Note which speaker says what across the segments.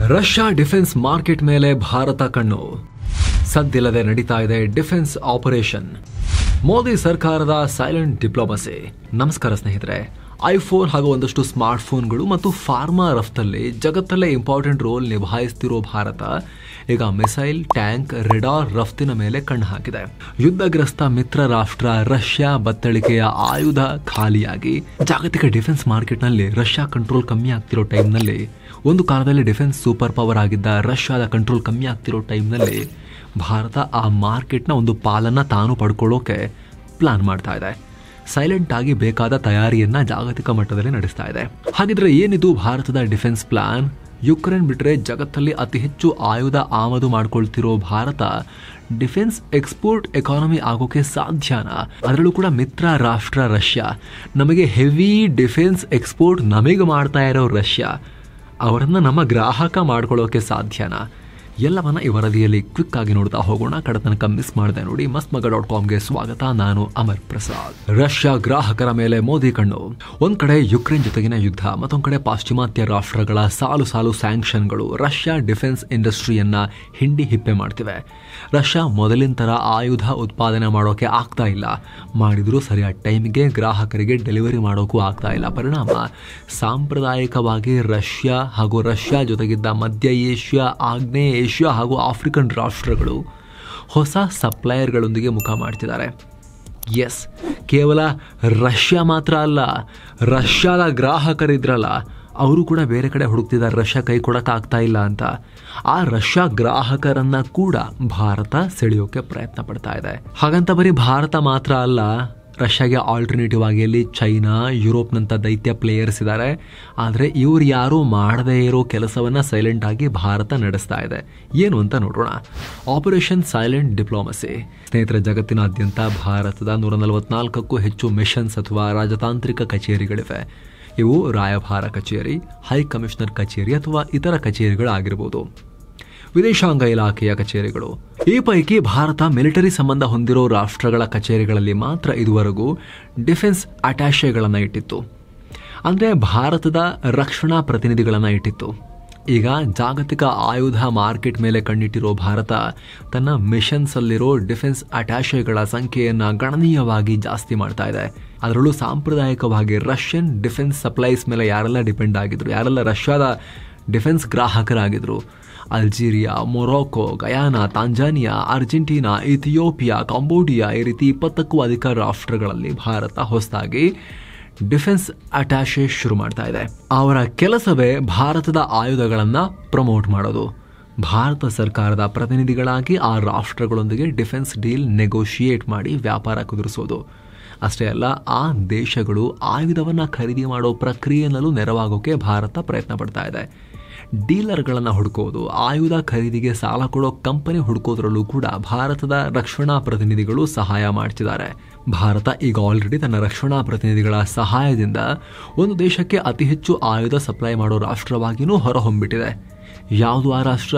Speaker 1: Russia defence market ಮೇಲೆ ಭಾರತ ಕಣ್ಣು. ಸದ್ದಿಲ್ಲದೆ ನಡೀತಾ ಇದೆ ಡಿಫೆನ್ಸ್ ಆಪರೇಷನ್. ಮೋದಿ ಸರ್ಕಾರದ ಸೈಲೆಂಟ್ ಡಿಪ್ಲೊಮಸಿ. ನಮಸ್ಕಾರ ಸ್ನೇಹಿತರೆ. ಐಫೋನ್ ಹಾಗೂ ಒಂದಷ್ಟು ಸ್ಮಾರ್ಟ್ ಫೋನ್ಗಳು ಮತ್ತು ಫಾರ್ಮಾ ರಫ್ತಲ್ಲಿ ಜಗತ್ತಲ್ಲೇ ಇಂಪಾರ್ಟೆಂಟ್ ರೋಲ್ ನಿಭಾಯಿಸುತ್ತಿರೋ ಭಾರತ ಈಗ ಮಿಸೈಲ್, ಟ್ಯಾಂಕ್, ರೆಡಾರ್ ರಫ್ತಿನ ಮೇಲೆ ಕಣ್ಣು ಹಾಕಿದೆ. ಯುದ್ಧಗ್ರಸ್ತ ಮಿತ್ರ ರಾಷ್ಟ್ರ ರಷ್ಯಾ ಬತ್ತಳಿಕೆಯ ಆಯುಧ ಖಾಲಿಯಾಗಿ ಜಾಗತಿಕ ಡಿಫೆನ್ಸ್ ಮಾರ್ಕೆಟ್ನಲ್ಲಿ ರಷ್ಯಾ ಕಂಟ್ರೋಲ್ ಕಮ್ಮಿ ಆಗ್ತಿರೋ ಟೈಮ್ನಲ್ಲಿ, ಒಂದು ಕಾಲದಲ್ಲಿ ಡಿಫೆನ್ಸ್ ಸೂಪರ್ ಪವರ್ ಆಗಿದ್ದ ರಷ್ಯಾದ ಕಂಟ್ರೋಲ್ ಕಮ್ಮಿ ಆಗ್ತಿರೋ ಟೈಮ್ನಲ್ಲಿ ಭಾರತ ಆ ಮಾರ್ಕೆಟ್ನ ಒಂದು ಪಾಲನ್ನ ತಾನು ಪಡ್ಕೊಳ್ಳೋಕೆ ಪ್ಲಾನ್ ಮಾಡ್ತಾ ಇದೆ. ಸೈಲೆಂಟ್ ಆಗಿ ಬೇಕಾದ ತಯಾರಿಯನ್ನ ಜಾಗತಿಕ ಮಟ್ಟದಲ್ಲಿ ನಡೆಸ್ತಾ ಇದೆ. ಹಾಗಿದ್ರೆ ಏನಿದು ಭಾರತದ ಡಿಫೆನ್ಸ್ ಪ್ಲಾನ್? ಯುಕ್ರೇನ್ ಬಿಟ್ಟರೆ ಜಗತ್ತಲ್ಲಿ ಅತಿ ಹೆಚ್ಚು ಆಯುಧ ಆಮದು ಮಾಡ್ಕೊಳ್ತಿರೋ ಭಾರತ ಡಿಫೆನ್ಸ್ ಎಕ್ಸ್ಪೋರ್ಟ್ ಎಕಾನಮಿ ಆಗೋಕೆ ಸಾಧ್ಯನಾ? ಅದರಲ್ಲೂ ಕೂಡ ಮಿತ್ರ ರಾಷ್ಟ್ರ ರಷ್ಯಾ, ನಮಗೆ ಹೆವಿ ಡಿಫೆನ್ಸ್ ಎಕ್ಸ್ಪೋರ್ಟ್ ನಮಗೆ ಮಾಡ್ತಾ ಇರೋ ರಷ್ಯಾ, ಅವರನ್ನ ನಮ್ಮ ಗ್ರಾಹಕ ಮಾಡ್ಕೊಳ್ಳೋಕೆ ಸಾಧ್ಯನಾ? ಎಲ್ಲವನ್ನ ಈ ವರದಿಯಲ್ಲಿ ಕ್ವಿಕ್ ಆಗಿ ನೋಡ್ತಾ ಹೋಗೋಣ. ಕಡೆ ತನಕ ಮಿಸ್ ಮಾಡದೆ ನೋಡಿ. mastmaga.comಗೆ ಸ್ವಾಗತ. ನಾನು ಅಮರ್ ಪ್ರಸಾದ್. ರಷ್ಯಾ ಗ್ರಾಹಕರ ಮೇಲೆ ಮೋದಿ ಕಣ್ಣು. ಒಂದ್ ಕಡೆ ಯುಕ್ರೇನ್ ಜೊತೆಗಿನ ಯುದ್ಧ, ಮತ್ತೊಂದ್ ಕಡೆ ಪಾಶ್ಚಿಮಾತ್ಯ ರಾಷ್ಟ್ರಗಳ ಸಾಲು ಸಾಲು ಸ್ಯಾಂಕ್ಷನ್ಗಳು ರಷ್ಯಾ ಡಿಫೆನ್ಸ್ ಇಂಡಸ್ಟ್ರಿಯನ್ನ ಹಿಂಡಿ ಹಿಪ್ಪೆ ಮಾಡ್ತಿವೆ. ರಷ್ಯಾ ಮೊದಲಿನ ತರ ಆಯುಧ ಉತ್ಪಾದನೆ ಮಾಡೋಕೆ ಆಗ್ತಾ ಇಲ್ಲ. ಮಾಡಿದ್ರು ಸರಿಯಾದ ಟೈಮಿಗೆ ಗ್ರಾಹಕರಿಗೆ ಡೆಲಿವರಿ ಮಾಡೋಕ್ಕೂ ಆಗ್ತಾ ಇಲ್ಲ. ಪರಿಣಾಮ ಸಾಂಪ್ರದಾಯಿಕವಾಗಿ ರಷ್ಯಾ ಹಾಗೂ ರಷ್ಯಾ ಜೊತೆಗಿದ್ದ ಮಧ್ಯ ಏಷ್ಯಾ, ಆಗ್ನೇಯ ಏಷ್ಯಾ ಹಾಗೂ ಆಫ್ರಿಕನ್ ರಾಷ್ಟ್ರಗಳು ಹೊಸ ಸಪ್ಲೈಯರ್ಗಳೊಂದಿಗೆ ಮುಖ ಮಾಡ್ತಿದ್ದಾರೆ. ಎಸ್, ಕೇವಲ ರಷ್ಯಾ ಮಾತ್ರ ಅಲ್ಲ, ರಷ್ಯಾದ ಗ್ರಾಹಕರಿದ್ರಲ್ಲ ಅವರು ಕೂಡ ಬೇರೆ ಕಡೆ ಹುಡುಕ್ತಿದ್ದಾರೆ ರಷ್ಯಾ ಕೈ ಕೊಡಕ್ಕಾಗ್ತಾ ಇಲ್ಲ ಅಂತ. ಆ ರಷ್ಯಾ ಗ್ರಾಹಕರನ್ನ ಕೂಡ ಭಾರತ ಸೆಳೆಯೋಕೆ ಪ್ರಯತ್ನ ಪಡ್ತಾ ಇದೆ. ಹಾಗಂತ ಬರೀ ಭಾರತ ಮಾತ್ರ ಅಲ್ಲ, ರಷ್ಯಾಗೆ ಆಲ್ಟರ್ನೇಟಿವ್ ಆಗಿ ಅಲ್ಲಿ ಚೈನಾ, ಯುರೋಪ್ನಂಥ ದೈತ್ಯ ಪ್ಲೇಯರ್ಸ್ ಇದ್ದಾರೆ. ಆದರೆ ಇವ್ರು ಯಾರೂ ಮಾಡದೇ ಇರೋ ಕೆಲಸವನ್ನ ಸೈಲೆಂಟ್ ಆಗಿ ಭಾರತ ನಡೆಸ್ತಾ ಇದೆ. ಏನು ಅಂತ ನೋಡೋಣ. Operation silent diplomacy. ಸ್ನೇಹಿತರ, ಜಗತ್ತಿನಾದ್ಯಂತ ಭಾರತದ 144ಕ್ಕೂ ಹೆಚ್ಚು ಮಿಷನ್ಸ್ ಅಥವಾ ರಾಜತಾಂತ್ರಿಕ ಕಚೇರಿಗಳಿವೆ. ಇವು ರಾಯಭಾರ ಕಚೇರಿ, ಹೈ ಕಮಿಷನರ್ ಕಚೇರಿ ಅಥವಾ ಇತರ ಕಚೇರಿಗಳಾಗಿರ್ಬೋದು, ವಿದೇಶಾಂಗ ಇಲಾಖೆಯ ಕಚೇರಿಗಳು. ಈ ಪೈಕಿ ಭಾರತ ಮಿಲಿಟರಿ ಸಂಬಂಧ ಹೊಂದಿರೋ ರಾಷ್ಟ್ರಗಳ ಕಚೇರಿಗಳಲ್ಲಿ ಮಾತ್ರ ಇದುವರೆಗೂ ಡಿಫೆನ್ಸ್ ಅಟ್ಯಾಷೆಗಳನ್ನು ಇಟ್ಟಿತ್ತು, ಅಂದರೆ ಭಾರತದ ರಕ್ಷಣಾ ಪ್ರತಿನಿಧಿಗಳನ್ನು ಇಟ್ಟಿತ್ತು. ಈಗ ಜಾಗತಿಕ ಆಯುಧ ಮಾರ್ಕೆಟ್ ಮೇಲೆ ಕಣ್ಣಿಟ್ಟಿರೋ ಭಾರತ ತನ್ನ ಮಿಷನ್ಸ್ ಅಲ್ಲಿರೋ ಡಿಫೆನ್ಸ್ ಅಟ್ಯಾಷೆಗಳ ಸಂಖ್ಯೆಯನ್ನು ಗಣನೀಯವಾಗಿ ಜಾಸ್ತಿ ಮಾಡ್ತಾ ಇದೆ. ಅದರಲ್ಲೂ ಸಾಂಪ್ರದಾಯಿಕವಾಗಿ ರಷ್ಯನ್ ಡಿಫೆನ್ಸ್ ಸಪ್ಲೈಸ್ ಮೇಲೆ ಯಾರೆಲ್ಲ ಡಿಪೆಂಡ್ ಆಗಿದ್ರು, ಯಾರೆಲ್ಲ ರಷ್ಯಾದ ಡಿಫೆನ್ಸ್ ಗ್ರಾಹಕರಾಗಿದ್ರು, Algeria, Morocco, Guyana, Tanzania, Argentina, Ethiopia, Cambodia, ಈ ರೀತಿ 20ಕ್ಕೂ ಅಧಿಕ ರಾಷ್ಟ್ರಗಳಲ್ಲಿ ಭಾರತ ಹೊಸದಾಗಿ ಡಿಫೆನ್ಸ್ ಅಟ್ಯಾಷೆ ಶುರು ಮಾಡ್ತಾ ಇದೆ. ಅವರ ಕೆಲಸವೇ ಭಾರತದ ಆಯುಧಗಳನ್ನು ಪ್ರಮೋಟ್ ಮಾಡೋದು. ಭಾರತ ಸರ್ಕಾರದ ಪ್ರತಿನಿಧಿಗಳಾಗಿ ಆ ರಾಷ್ಟ್ರಗಳೊಂದಿಗೆ ಡಿಫೆನ್ಸ್ ಡೀಲ್ ನೆಗೋಷಿಯೇಟ್ ಮಾಡಿ ವ್ಯಾಪಾರ ಕುದುರಿಸೋದು. ಅಷ್ಟೇ ಅಲ್ಲ, ಆ ದೇಶಗಳು ಆಯುಧವನ್ನು ಖರೀದಿ ಮಾಡೋ ಪ್ರಕ್ರಿಯೆಯಲ್ಲೂ ನೆರವಾಗೋಕೆ ಭಾರತ ಪ್ರಯತ್ನ ಪಡ್ತಾ ಇದೆ. ಡೀಲರ್ಗಳನ್ನು ಹುಡುಕೋದು, ಆಯುಧ ಖರೀದಿಗೆ ಸಾಲ ಕೊಡೋ ಕಂಪನಿ ಹುಡುಕೋದ್ರಲ್ಲೂ ಕೂಡ ಭಾರತದ ರಕ್ಷಣಾ ಪ್ರತಿನಿಧಿಗಳು ಸಹಾಯ ಮಾಡ್ತಿದ್ದಾರೆ. ಭಾರತ ಈಗ ಆಲ್ರೆಡಿ ತನ್ನ ರಕ್ಷಣಾ ಪ್ರತಿನಿಧಿಗಳ ಸಹಾಯದಿಂದ ಒಂದು ದೇಶಕ್ಕೆ ಅತಿ ಹೆಚ್ಚು ಆಯುಧ ಸಪ್ಲೈ ಮಾಡೋ ರಾಷ್ಟ್ರವಾಗಿಯೂ ಹೊರಹೊಮ್ಮಿಬಿಟ್ಟಿದೆ. ಯಾವುದು ಆ ರಾಷ್ಟ್ರ?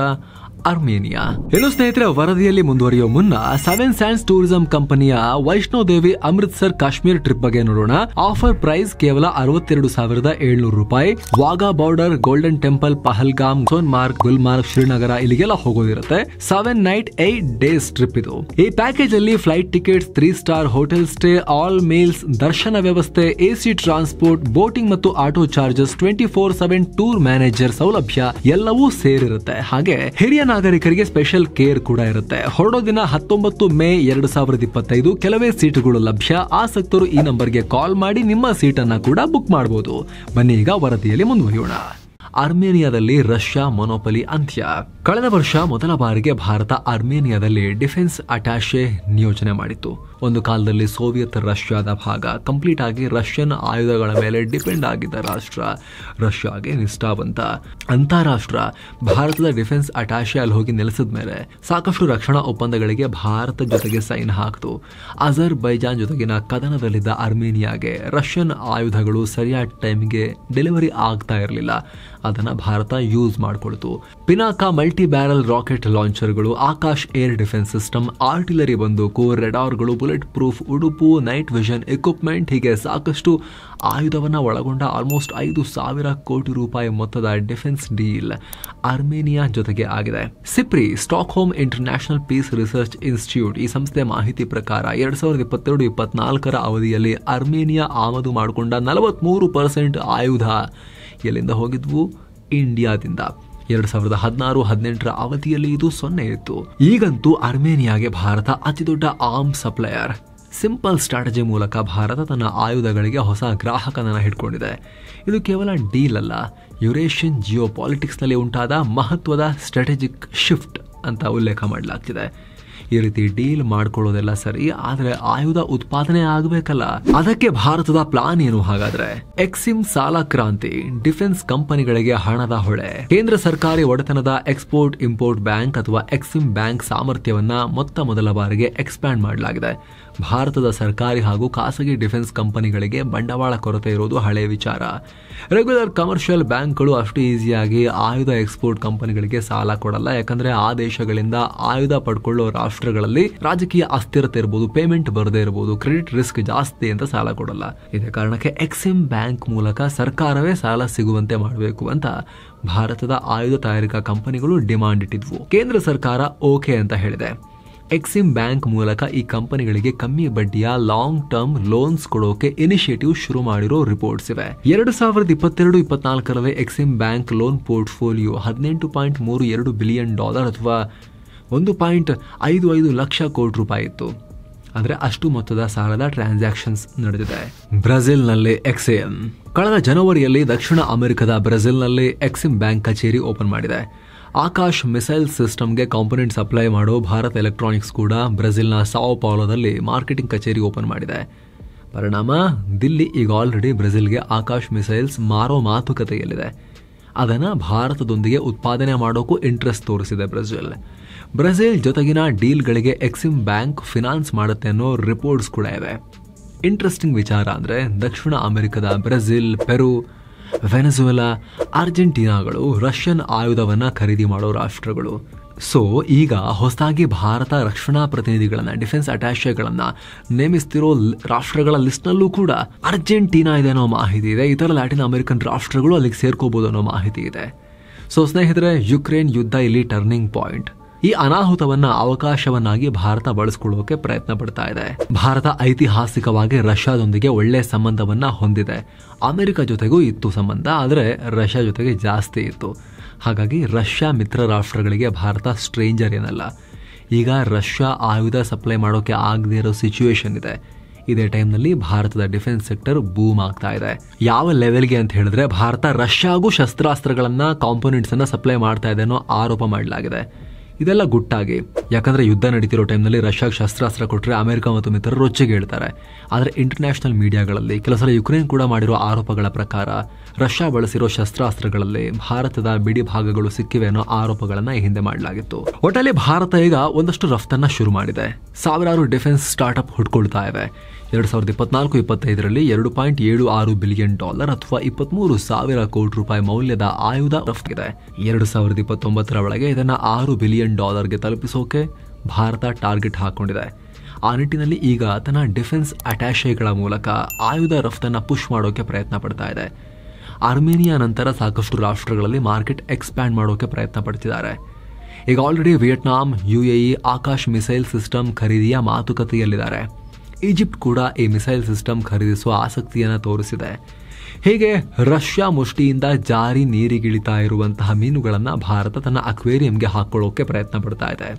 Speaker 1: ಅರ್ಮೇನಿಯಾ. ಏನು ಸ್ನೇಹಿತರೆ, ವರದಿಯಲ್ಲಿ ಮುಂದುವರಿಯೋ ಮುನ್ನ 7 ಸ್ಯಾಂಡ್ಸ್ ಟೂರಿಸಂ ಕಂಪನಿಯ ವೈಷ್ಣೋ ದೇವಿ ಅಮೃತ್ಸರ್ ಕಾಶ್ಮೀರ್ ಟ್ರಿಪ್ ಬಗ್ಗೆ ನೋಡೋಣ. ಆಫರ್ ಪ್ರೈಸ್ ಕೇವಲ 62,700 ರೂಪಾಯಿ. Wagah border, Golden Temple, Pahalgam, Sonmarg, Gulmarg, Srinagar ಇಲ್ಲಿಗೆಲ್ಲ ಹೋಗೋದಿರುತ್ತೆ. 7 ನೈಟ್ 8 ಡೇಸ್ ಟ್ರಿಪ್ ಇದು. ಈ ಪ್ಯಾಕೇಜ್ ಅಲ್ಲಿ flight tickets, 3 star hotel stay, all meals, ದರ್ಶನ ವ್ಯವಸ್ಥೆ, ಎಸಿ ಟ್ರಾನ್ಸ್ಪೋರ್ಟ್, ಬೋಟಿಂಗ್ ಮತ್ತು ಆಟೋ ಚಾರ್ಜಸ್, 24/7 ಟೂರ್ ಮ್ಯಾನೇಜರ್ ಸೌಲಭ್ಯ ಎಲ್ಲವೂ ಸೇರಿರುತ್ತೆ. ಹಾಗೆ ಹಿರಿಯ ನಾಗರಿಕರಿಗೆ ಸ್ಪೆಷಲ್ ಕೇರ್ ಕೂಡ ಇರುತ್ತೆ. ಹೊರಡೋ ದಿನ 19 ಮೇ 2025. ಕೆಲವೇ ಸೀಟುಗಳು ಲಭ್ಯ. ಆಸಕ್ತರು ಈ ನಂಬರ್ಗೆ ಕಾಲ್ ಮಾಡಿ ನಿಮ್ಮ ಸೀಟನ್ನ ಕೂಡ ಬುಕ್ ಮಾಡಬಹುದು. ಬನ್ನಿ ಈಗ ವರದಿಯಲ್ಲಿ ಮುಂದುವರಿಯೋಣ. ಅರ್ಮೇನಿಯಾದಲ್ಲಿ ರಷ್ಯಾ ಮೊನೋಪಲಿ ಅಂತ್ಯ. ಕಳೆದ ವರ್ಷ ಮೊದಲ ಬಾರಿಗೆ ಭಾರತ ಅರ್ಮೇನಿಯಾದಲ್ಲಿ ಡಿಫೆನ್ಸ್ ಅಟ್ಯಾಷೆ ನಿಯೋಜನೆ ಮಾಡಿತ್ತು. ಒಂದು ಕಾಲದಲ್ಲಿ ಸೋವಿಯತ್ ರಷ್ಯಾದ ಭಾಗ, ಕಂಪ್ಲೀಟ್ ಆಗಿ ರಷ್ಯನ್ ಆಯುಧಗಳ ಮೇಲೆ ಡಿಪೆಂಡ್ ಆಗಿದ್ದ ರಾಷ್ಟ್ರ ರಷ್ಯಾಗೆ ನಿಷ್ಠಾವಂತ. ಅಂತಾರಾಷ್ಟ್ರ ಭಾರತದ ಡಿಫೆನ್ಸ್ ಅಟ್ಯಾಷೆ ಅಲ್ಲಿ ಹೋಗಿ ನೆಲೆಸಿದ ಮೇಲೆ ಸಾಕಷ್ಟು ರಕ್ಷಣಾ ಒಪ್ಪಂದಗಳಿಗೆ ಭಾರತ ಜೊತೆಗೆ ಸೈನ್ ಹಾಕ್ತು. ಅಜರ್ಬೈಜಾನ್ ಜೊತೆಗಿನ ಕದನದಲ್ಲಿದ್ದ ಅರ್ಮೇನಿಯಾಗೆ ರಷ್ಯನ್ ಆಯುಧಗಳು ಸರಿಯಾದ ಟೈಮ್ಗೆ ಡೆಲಿವರಿ ಆಗ್ತಾ ಇರಲಿಲ್ಲ. ಅದನ್ನ ಭಾರತ ಯೂಸ್ ಮಾಡಿಕೊಳ್ತು. ಪಿನಾಕ ಮಲ್ಟಿ ಬ್ಯಾರಲ್ ರಾಕೆಟ್ ಲಾಂಚರ್ಗಳು, Akash air defence system, artillery ಬಂದೂಕು, ರೆಡಾರ್ಗಳು, ಬುಲೆಟ್ ಪ್ರೂಫ್ ಉಡುಪು, ನೈಟ್ ವಿಷನ್ ಎಕ್ವಿಪ್ಮೆಂಟ್, ಹೀಗೆ ಸಾಕಷ್ಟು ಆಯುಧವನ್ನ ಒಳಗೊಂಡ ಆಲ್ಮೋಸ್ಟ್ 5,000 ಕೋಟಿ ರೂಪಾಯಿ ಮೊತ್ತದ ಡಿಫೆನ್ಸ್ ಡೀಲ್ ಅರ್ಮೇನಿಯಾ ಜೊತೆಗೆ ಆಗಿದೆ. SIPRI, Stockholm International Peace Research Institute, ಈ ಸಂಸ್ಥೆ ಮಾಹಿತಿ ಪ್ರಕಾರ 2022-24 ಅವಧಿಯಲ್ಲಿ ಅರ್ಮೇನಿಯಾ ಆಮದು ಮಾಡಿಕೊಂಡ 43% ಆಯುಧ ಎಲ್ಲಿಂದ ಹೋಗಿದ್ವು? ಇಂಡಿಯಾದಿಂದ. 2016-18 ಅವಧಿಯಲ್ಲಿ ಇದು 0 ಇತ್ತು. ಈಗಂತೂ ಅರ್ಮೇನಿಯಾಗೆ ಭಾರತ ಅತಿದೊಡ್ಡ ಆರ್ಮ್ ಸಪ್ಲೈಯರ್. ಸಿಂಪಲ್ ಸ್ಟ್ರಾಟಜಿ ಮೂಲಕ ಭಾರತ ತನ್ನ ಆಯುಧಗಳಿಗೆ ಹೊಸ ಗ್ರಾಹಕನನ್ನ ಹಿಡ್ಕೊಂಡಿದೆ. ಇದು ಕೇವಲ ಡೀಲ್ ಅಲ್ಲ, ಯುರೇಷಿಯನ್ ಜಿಯೋ ಪಾಲಿಟಿಕ್ಸ್ನಲ್ಲಿ ಉಂಟಾದ ಮಹತ್ವದ ಸ್ಟ್ರಾಟಜಿಕ್ ಶಿಫ್ಟ್ ಅಂತ ಉಲ್ಲೇಖ ಮಾಡಲಾಗ್ತಿದೆ. ಈ ರೀತಿ ಡೀಲ್ ಮಾಡ್ಕೊಳ್ಳೋದೆಲ್ಲ ಸರಿ, ಆದ್ರೆ ಆಯುಧ ಉತ್ಪಾದನೆ ಆಗಬೇಕಲ್ಲ. ಅದಕ್ಕೆ ಭಾರತದ ಪ್ಲಾನ್ ಏನು ಹಾಗಾದ್ರೆ? ಎಕ್ಸಿಮ್ ಸಾಲ ಕ್ರಾಂತಿ, ಡಿಫೆನ್ಸ್ ಕಂಪನಿಗಳಿಗೆ ಹಣದ ಹೊಳೆ. ಕೇಂದ್ರ ಸರ್ಕಾರಿ ಒಡೆತನದ ಎಕ್ಸ್ಪೋರ್ಟ್ ಇಂಪೋರ್ಟ್ ಬ್ಯಾಂಕ್ ಅಥವಾ ಎಕ್ಸಿಮ್ ಬ್ಯಾಂಕ್ ಸಾಮರ್ಥ್ಯವನ್ನ ಮೊದಲ ಬಾರಿಗೆ ಎಕ್ಸ್ಪ್ಯಾಂಡ್ ಮಾಡಲಾಗಿದೆ. ಭಾರತದ ಸರ್ಕಾರಿ ಹಾಗೂ ಖಾಸಗಿ ಡಿಫೆನ್ಸ್ ಕಂಪನಿಗಳಿಗೆ ಬಂಡವಾಳ ಕೊರತೆ ಇರೋದು ಹಳೆ ವಿಚಾರ. ರೆಗ್ಯುಲರ್ ಕಮರ್ಷಿಯಲ್ ಬ್ಯಾಂಕ್ಗಳು ಅಷ್ಟು ಈಸಿಯಾಗಿ ಆಯುಧ ಎಕ್ಸ್ಪೋರ್ಟ್ ಕಂಪನಿಗಳಿಗೆ ಸಾಲ ಕೊಡಲ್ಲ. ಯಾಕಂದ್ರೆ ಆ ದೇಶಗಳಿಂದ ಆಯುಧ ಪಡ್ಕೊಳ್ಳೋ ರಾಷ್ಟ್ರಗಳಲ್ಲಿ ರಾಜಕೀಯ ಅಸ್ಥಿರತೆ ಇರಬಹುದು, ಪೇಮೆಂಟ್ ಬರದೇ ಇರಬಹುದು, ಕ್ರೆಡಿಟ್ ರಿಸ್ಕ್ ಜಾಸ್ತಿ ಅಂತ ಸಾಲ ಕೊಡಲ್ಲ. ಇದೇ ಕಾರಣಕ್ಕೆ ಎಕ್ಸಿಮ್ ಬ್ಯಾಂಕ್ ಮೂಲಕ ಸರ್ಕಾರವೇ ಸಾಲ ಸಿಗುವಂತೆ ಮಾಡಬೇಕು ಅಂತ ಭಾರತದ ಆಯುಧ ತಯಾರಿಕಾ ಕಂಪನಿಗಳು ಡಿಮಾಂಡ್ ಇಟ್ಟಿದ್ವು. ಕೇಂದ್ರ ಸರ್ಕಾರ ಓಕೆ ಅಂತ ಹೇಳಿದೆ. ಎಕ್ಸಿಮ್ ಬ್ಯಾಂಕ್ ಮೂಲಕ ಈ ಕಂಪನಿಗಳಿಗೆ ಕಮ್ಮಿ ಬಡ್ಡಿಯ ಲಾಂಗ್ ಟರ್ಮ್ ಲೋನ್ಸ್ ಕೊಡೋಕೆ ಇನಿಷಿಯೇಟಿವ್ ಶುರು ಮಾಡಿರೋ ರಿಪೋರ್ಟ್ಸ್ ಇವೆ. 2022-24 Exim bank loan portfolio $18.32 billion ಅಥವಾ $1.55 ಲಕ್ಷ ಕೋಟಿ ರೂಪಾಯಿ ಇತ್ತು. ಅಂದ್ರೆ ಅಷ್ಟು ಮೊತ್ತದ ಸಾಲದ ಟ್ರಾನ್ಸಾಕ್ಷನ್ಸ್ ನಡೆದಿದೆ. ಬ್ರೆಜಿಲ್ನಲ್ಲಿ ಎಕ್ಸಿಮ್ ಕಳೆದ ಜನವರಿಯಲ್ಲಿ ದಕ್ಷಿಣ ಅಮೆರಿಕದ ಬ್ರೆಜಿಲ್ನಲ್ಲಿ ಎಕ್ಸಿಮ್ ಬ್ಯಾಂಕ್ ಕಚೇರಿ ಓಪನ್ ಮಾಡಿದೆ. ಆಕಾಶ್ ಮಿಸೈಲ್ ಸಿಸ್ಟಮ್ಗೆ ಕಾಂಪೊನೆಂಟ್ ಸಪ್ಲೈ ಮಾಡೋ ಭಾರತ್ ಎಲೆಕ್ಟ್ರಾನಿಕ್ಸ್ ಕೂಡ ಬ್ರೆಜಿಲ್ನ ಸಾವೋ ಪೌಲೋದಲ್ಲಿ ಮಾರ್ಕೆಟಿಂಗ್ ಕಚೇರಿ ಓಪನ್ ಮಾಡಿದೆ. ಪರಿಣಾಮ ದಿಲ್ಲಿ ಈಗ ಆಲ್ರೆಡಿ ಬ್ರೆಜಿಲ್ಗೆ ಆಕಾಶ್ ಮಿಸೈಲ್ಸ್ ಮಾರೋ ಮಾತುಕತೆಯಲ್ಲಿದೆ. ಅದನ್ನ ಭಾರತದೊಂದಿಗೆ ಉತ್ಪಾದನೆ ಮಾಡೋಕ್ಕೂ ಇಂಟ್ರೆಸ್ಟ್ ತೋರಿಸಿದೆ ಬ್ರೆಜಿಲ್ ಜೊತೆಗಿನ ಡೀಲ್ಗಳಿಗೆ ಎಕ್ಸಿಮ್ ಬ್ಯಾಂಕ್ ಫಿನಾನ್ಸ್ ಮಾಡುತ್ತೆ ಅನ್ನೋ ರಿಪೋರ್ಟ್ಸ್ ಕೂಡ ಇವೆ. ಇಂಟ್ರೆಸ್ಟಿಂಗ್ ವಿಚಾರ ಅಂದ್ರೆ ದಕ್ಷಿಣ ಅಮೆರಿಕದ ಬ್ರೆಜಿಲ್, ಪೆರು, ವೆನೆಜುವೆಲಾ, ಅರ್ಜೆಂಟೀನಾಗಳು ರಷ್ಯನ್ ಆಯುಧವನ್ನ ಖರೀದಿ ಮಾಡೋ ರಾಷ್ಟ್ರಗಳು. ಸೊ ಈಗ ಹೊಸದಾಗಿ ಭಾರತ ರಕ್ಷಣಾ ಪ್ರತಿನಿಧಿಗಳನ್ನ, ಡಿಫೆನ್ಸ್ ಅಟ್ಯಾಷೆಗಳನ್ನ ನೇಮಿಸ್ತಿರೋ ರಾಷ್ಟ್ರಗಳ ಲಿಸ್ಟ್ನಲ್ಲೂ ಕೂಡ ಅರ್ಜೆಂಟೀನಾ ಇದೆ ಅನ್ನೋ ಮಾಹಿತಿ ಇದೆ. ಇತರ ಲ್ಯಾಟಿನ್ ಅಮೆರಿಕನ್ ರಾಷ್ಟ್ರಗಳು ಅಲ್ಲಿಗೆ ಸೇರ್ಕೋಬಹುದು ಅನ್ನೋ ಮಾಹಿತಿ ಇದೆ. ಸೊ ಸ್ನೇಹಿತರೆ, ಯುಕ್ರೇನ್ ಯುದ್ಧ ಇಲ್ಲಿ ಟರ್ನಿಂಗ್ ಪಾಯಿಂಟ್. ಈ ಅನಾಹುತವನ್ನ ಅವಕಾಶವನ್ನಾಗಿ ಭಾರತ ಬಳಸಿಕೊಳ್ಳೋಕೆ ಪ್ರಯತ್ನ ಪಡ್ತಾ ಇದೆ. ಭಾರತ ಐತಿಹಾಸಿಕವಾಗಿ ರಷ್ಯಾದೊಂದಿಗೆ ಒಳ್ಳೆ ಸಂಬಂಧವನ್ನ ಹೊಂದಿದೆ. ಅಮೆರಿಕ ಜೊತೆಗೂ ಇತ್ತು ಸಂಬಂಧ, ಆದರೆ ರಷ್ಯಾ ಜೊತೆಗೆ ಜಾಸ್ತಿ ಇತ್ತು. ಹಾಗಾಗಿ ರಷ್ಯಾ ಮಿತ್ರ ರಾಷ್ಟ್ರಗಳಿಗೆ ಭಾರತ ಸ್ಟ್ರೇಂಜರ್ ಏನಲ್ಲ. ಈಗ ರಷ್ಯಾ ಆಯುಧ ಸಪ್ಲೈ ಮಾಡೋಕೆ ಆಗದೇ ಇರೋ ಸಿಚುವೇಶನ್ ಇದೆ. ಇದೇ ಟೈಮ್ನಲ್ಲಿ ಭಾರತದ ಡಿಫೆನ್ಸ್ ಸೆಕ್ಟರ್ ಬೂಮ್ ಆಗ್ತಾ ಇದೆ. ಯಾವ ಲೆವೆಲ್ಗೆ ಅಂತ ಹೇಳಿದ್ರೆ, ಭಾರತ ರಷ್ಯಾಗೂ ಶಸ್ತ್ರಾಸ್ತ್ರಗಳನ್ನ, ಕಾಂಪೋನೆಂಟ್ಸ್ ಅನ್ನ ಸಪ್ಲೈ ಮಾಡ್ತಾ ಇದೆ ಅನ್ನೋ ಆರೋಪ ಮಾಡಲಾಗಿದೆ. ಇದೆಲ್ಲ ಗುಟ್ಟಾಗಿ, ಯಾಕಂದ್ರೆ ಯುದ್ಧ ನಡೀತಿರೋ ಟೈಮ್ನಲ್ಲಿ ರಷ್ಯಾಗೆ ಶಸ್ತ್ರಾಸ್ತ್ರ ಕೊಟ್ಟರೆ ಅಮೆರಿಕ ಮತ್ತು ಮಿತ್ರರು ರೊಚ್ಚಿಗೆ ಹೇಳ್ತಾರೆ. ಆದರೆ ಇಂಟರ್ನ್ಯಾಷನಲ್ ಮೀಡಿಯಾಗಳಲ್ಲಿ ಕೆಲವು ಸಲ ಯುಕ್ರೇನ್ ಕೂಡ ಮಾಡಿರೋ ಆರೋಪಗಳ ಪ್ರಕಾರ ರಷ್ಯಾ ಬಳಸಿರೋ ಶಸ್ತ್ರಾಸ್ತ್ರಗಳಲ್ಲಿ ಭಾರತದ ಬಿಡಿ ಭಾಗಗಳು ಸಿಕ್ಕಿವೆ ಅನ್ನೋ ಆರೋಪಗಳನ್ನ ಹಿಂದೆ ಮಾಡಲಾಗಿತ್ತು. ಒಟ್ಟಲ್ಲಿ ಭಾರತ ಈಗ ಒಂದಷ್ಟು ರಫ್ತನ್ನ ಶುರು ಮಾಡಿದೆ. ಸಾವಿರಾರು ಡಿಫೆನ್ಸ್ ಸ್ಟಾರ್ಟ್ಅಪ್ ಹುಡ್ಕೊಳ್ತಾ ಇವೆ. 2024-25 $2.76 ಬಿಲಿಯನ್ ಅಥವಾ 23,000 ಕೋಟಿ ರೂಪಾಯಿ ಮೌಲ್ಯದ ಆಯುಧ ರಫ್ತಿದೆ. 2029 ಒಳಗೆ ಇದನ್ನ $6 ಬಿಲಿಯನ್ ತಲುಪಿಸೋಕೆ ಭಾರತ ಟಾರ್ಗೆಟ್ ಹಾಕೊಂಡಿದೆ. ಆ ನಿಟ್ಟಿನಲ್ಲಿ ಈಗ ತನ್ನ ಡಿಫೆನ್ಸ್ ಅಟ್ಯಾಷೆಗಳ ಮೂಲಕ ಆಯುಧ ರಫ್ತನ್ನ ಪುಷ್ ಮಾಡೋಕೆ ಪ್ರಯತ್ನ ಪಡ್ತಾ ಇದೆ. ಅರ್ಮೇನಿಯಾ ನಂತರ ಸಾಕಷ್ಟು ರಾಷ್ಟ್ರಗಳಲ್ಲಿ ಮಾರ್ಕೆಟ್ ಎಕ್ಸ್ಪ್ಯಾಂಡ್ ಮಾಡೋಕೆ ಪ್ರಯತ್ನ ಪಡ್ತಿದ್ದಾರೆ. ಈಗ already Vietnam, UAE Akash missile system ಖರೀದಿಯ ಮಾತುಕತೆಯಲ್ಲಿದ್ದಾರೆ. ಈಜಿಪ್ಟ್ ಕೂಡ ಈ ಮಿಸೈಲ್ ಸಿಸ್ಟಮ್ ಖರೀದಿಸುವ ಆಸಕ್ತಿಯನ್ನು ತೋರಿಸಿದೆ. ಹೀಗೆ ರಷ್ಯಾ ಮುಷ್ಟಿಯಿಂದ ಜಾರಿ ನೀರಿಗಿಳಿತಾ ಇರುವಂತಹ ಮೀನುಗಳನ್ನು ಭಾರತ ತನ್ನ ಅಕ್ವೇರಿಯಂಗೆ ಹಾಕೊಳ್ಳೋಕೆ ಪ್ರಯತ್ನ ಪಡ್ತಾ ಇದೆ.